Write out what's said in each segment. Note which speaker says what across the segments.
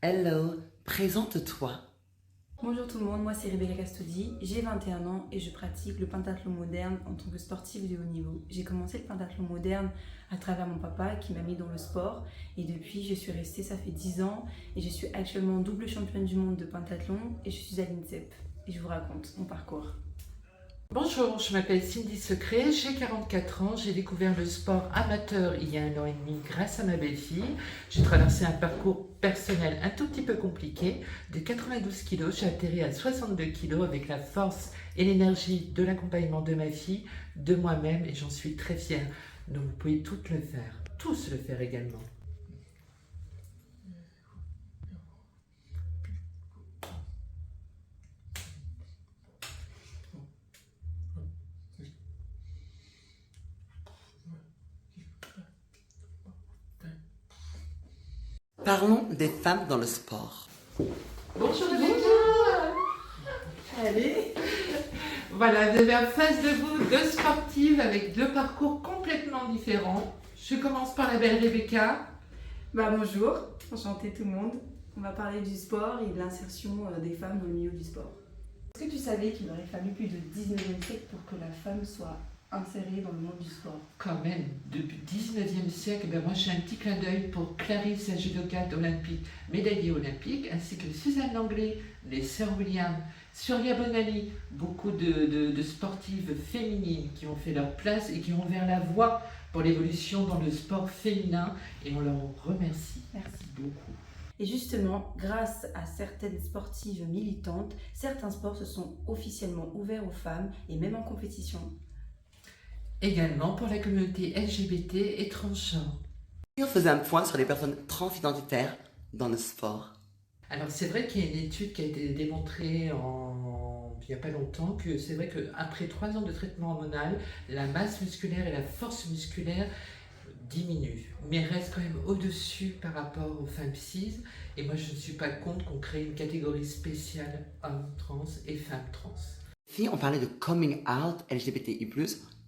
Speaker 1: Hello, présente-toi.
Speaker 2: Bonjour tout le monde, moi c'est Rebecca Castodi, j'ai 21 ans et je pratique le pentathlon moderne en tant que sportive de haut niveau. J'ai commencé le pentathlon moderne à travers mon papa qui m'a mis dans le sport et depuis je suis restée, ça fait 10 ans et je suis actuellement double championne du monde de pentathlon et je suis à l'INSEP et je vous raconte mon parcours.
Speaker 3: Bonjour, je m'appelle Cindy Secret, j'ai 44 ans, j'ai découvert le sport amateur il y a 1 an et demi grâce à ma belle-fille. J'ai traversé un parcours personnel un tout petit peu compliqué. De 92 kg, j'ai atterri à 62 kg avec la force et l'énergie de l'accompagnement de ma fille, de moi-même et j'en suis très fière. Donc vous pouvez toutes le faire, tous le faire également.
Speaker 1: Parlons des femmes dans le sport.
Speaker 3: Bonjour Rebecca.
Speaker 2: Allez.
Speaker 3: Voilà, vous avez en face de vous deux sportives avec deux parcours complètement différents. Je commence par la belle Rebecca.
Speaker 2: Bonjour, enchantée tout le monde. On va parler du sport et de l'insertion des femmes dans le milieu du sport. Est-ce que tu savais qu'il aurait fallu plus de 19e siècle pour que la femme soit insérée dans le monde du sport?
Speaker 3: Quand même, depuis le 19e siècle, moi j'ai un petit clin d'œil pour Clarisse, la judokate olympique, médaillée olympique, ainsi que Suzanne Langlais, les sœurs Williams, Surya Bonali, beaucoup de sportives féminines qui ont fait leur place et qui ont ouvert la voie pour l'évolution dans le sport féminin et on leur remercie.
Speaker 2: Merci
Speaker 3: Beaucoup.
Speaker 2: Et justement, grâce à certaines sportives militantes, certains sports se sont officiellement ouverts aux femmes et même en compétition.
Speaker 3: Également pour la communauté LGBT et transgenre.
Speaker 1: On faisait un point sur les personnes transidentitaires dans le sport.
Speaker 3: Alors c'est vrai qu'il y a une étude qui a été démontrée il n'y a pas longtemps que c'est vrai qu'après 3 ans de traitement hormonal, la masse musculaire et la force musculaire diminuent, mais restent quand même au-dessus par rapport aux femmes cis. Et moi je ne suis pas contre qu'on crée une catégorie spéciale hommes trans et femmes trans.
Speaker 1: Puis on parlait de coming out LGBTI+,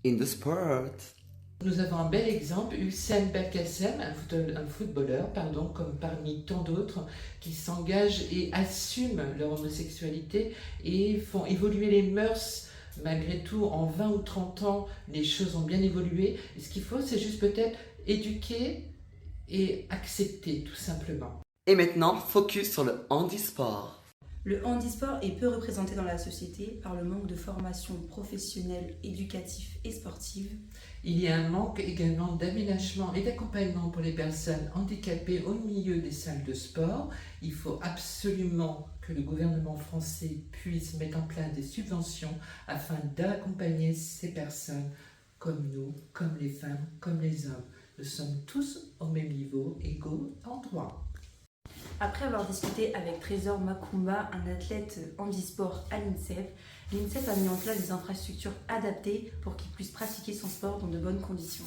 Speaker 1: in the sport.
Speaker 3: Nous avons un bel exemple, Hussein Belkacem, un footballeur, comme parmi tant d'autres, qui s'engagent et assument leur homosexualité et font évoluer les mœurs. Malgré tout, en 20 ou 30 ans, les choses ont bien évolué. Et ce qu'il faut, c'est juste peut-être éduquer et accepter, tout simplement.
Speaker 1: Et maintenant, focus sur le handisport.
Speaker 2: Le handisport est peu représenté dans la société par le manque de formation professionnelle, éducative et sportive.
Speaker 3: Il y a un manque également d'aménagement et d'accompagnement pour les personnes handicapées au milieu des salles de sport. Il faut absolument que le gouvernement français puisse mettre en place des subventions afin d'accompagner ces personnes comme nous, comme les femmes, comme les hommes. Nous sommes tous au même niveau, égaux en droit.
Speaker 2: Après avoir discuté avec Trésor Makumba, un athlète handisport à l'INSEP, l'INSEP a mis en place des infrastructures adaptées pour qu'il puisse pratiquer son sport dans de bonnes conditions.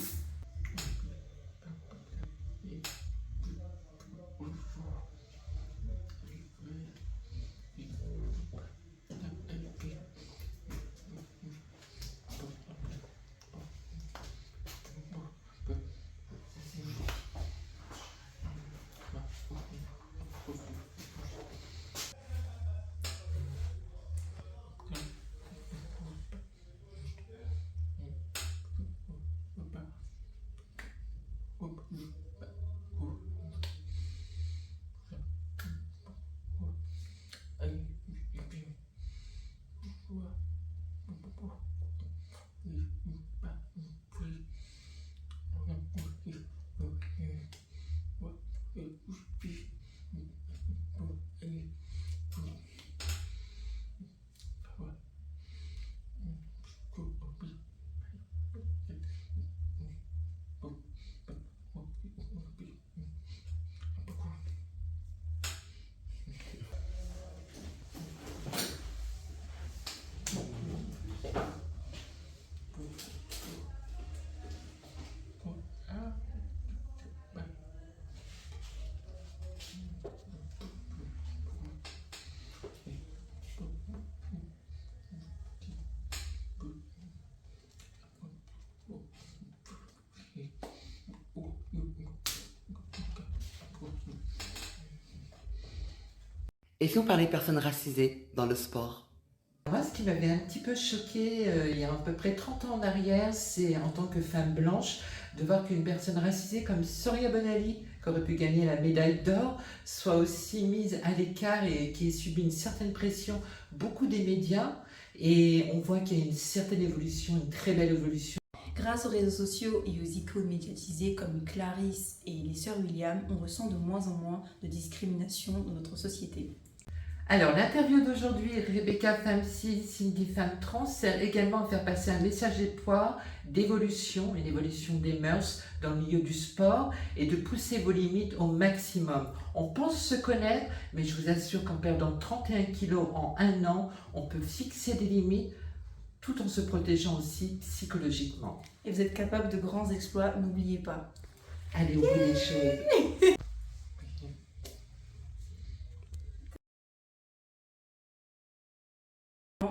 Speaker 1: Et si on parlait personnes racisées dans le sport?
Speaker 3: Moi, ce qui m'avait un petit peu choqué il y a à peu près 30 ans en arrière, c'est en tant que femme blanche, de voir qu'une personne racisée comme Soria Bonali, qui aurait pu gagner la médaille d'or, soit aussi mise à l'écart et qui ait subi une certaine pression, beaucoup des médias. Et on voit qu'il y a une certaine évolution, une très belle évolution.
Speaker 2: Grâce aux réseaux sociaux et aux icônes médiatisées comme Clarisse et les sœurs William, on ressent de moins en moins de discrimination dans notre société.
Speaker 3: Alors, l'interview d'aujourd'hui, Rebecca Femme Cis, Cindy Femme Trans, sert également à faire passer un message d'espoir, d'évolution et d'évolution des mœurs dans le milieu du sport et de pousser vos limites au maximum. On pense se connaître, mais je vous assure qu'en perdant 31 kilos en un an, on peut fixer des limites tout en se protégeant aussi psychologiquement.
Speaker 2: Et vous êtes capable de grands exploits, n'oubliez pas.
Speaker 3: Allez, au bout des choses.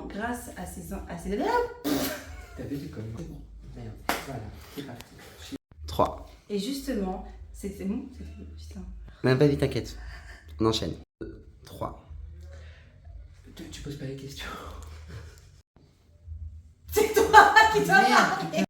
Speaker 2: Grâce à ces...
Speaker 3: T'as vu du comme c'est bon. Merde, voilà, c'est parti.
Speaker 1: 3.
Speaker 2: Et justement, c'est bon, putain.
Speaker 1: Même pas vite, t'inquiète. On enchaîne. 2, 3.
Speaker 3: Tu poses pas les questions.
Speaker 2: C'est toi qui t'as
Speaker 3: Merde, putain.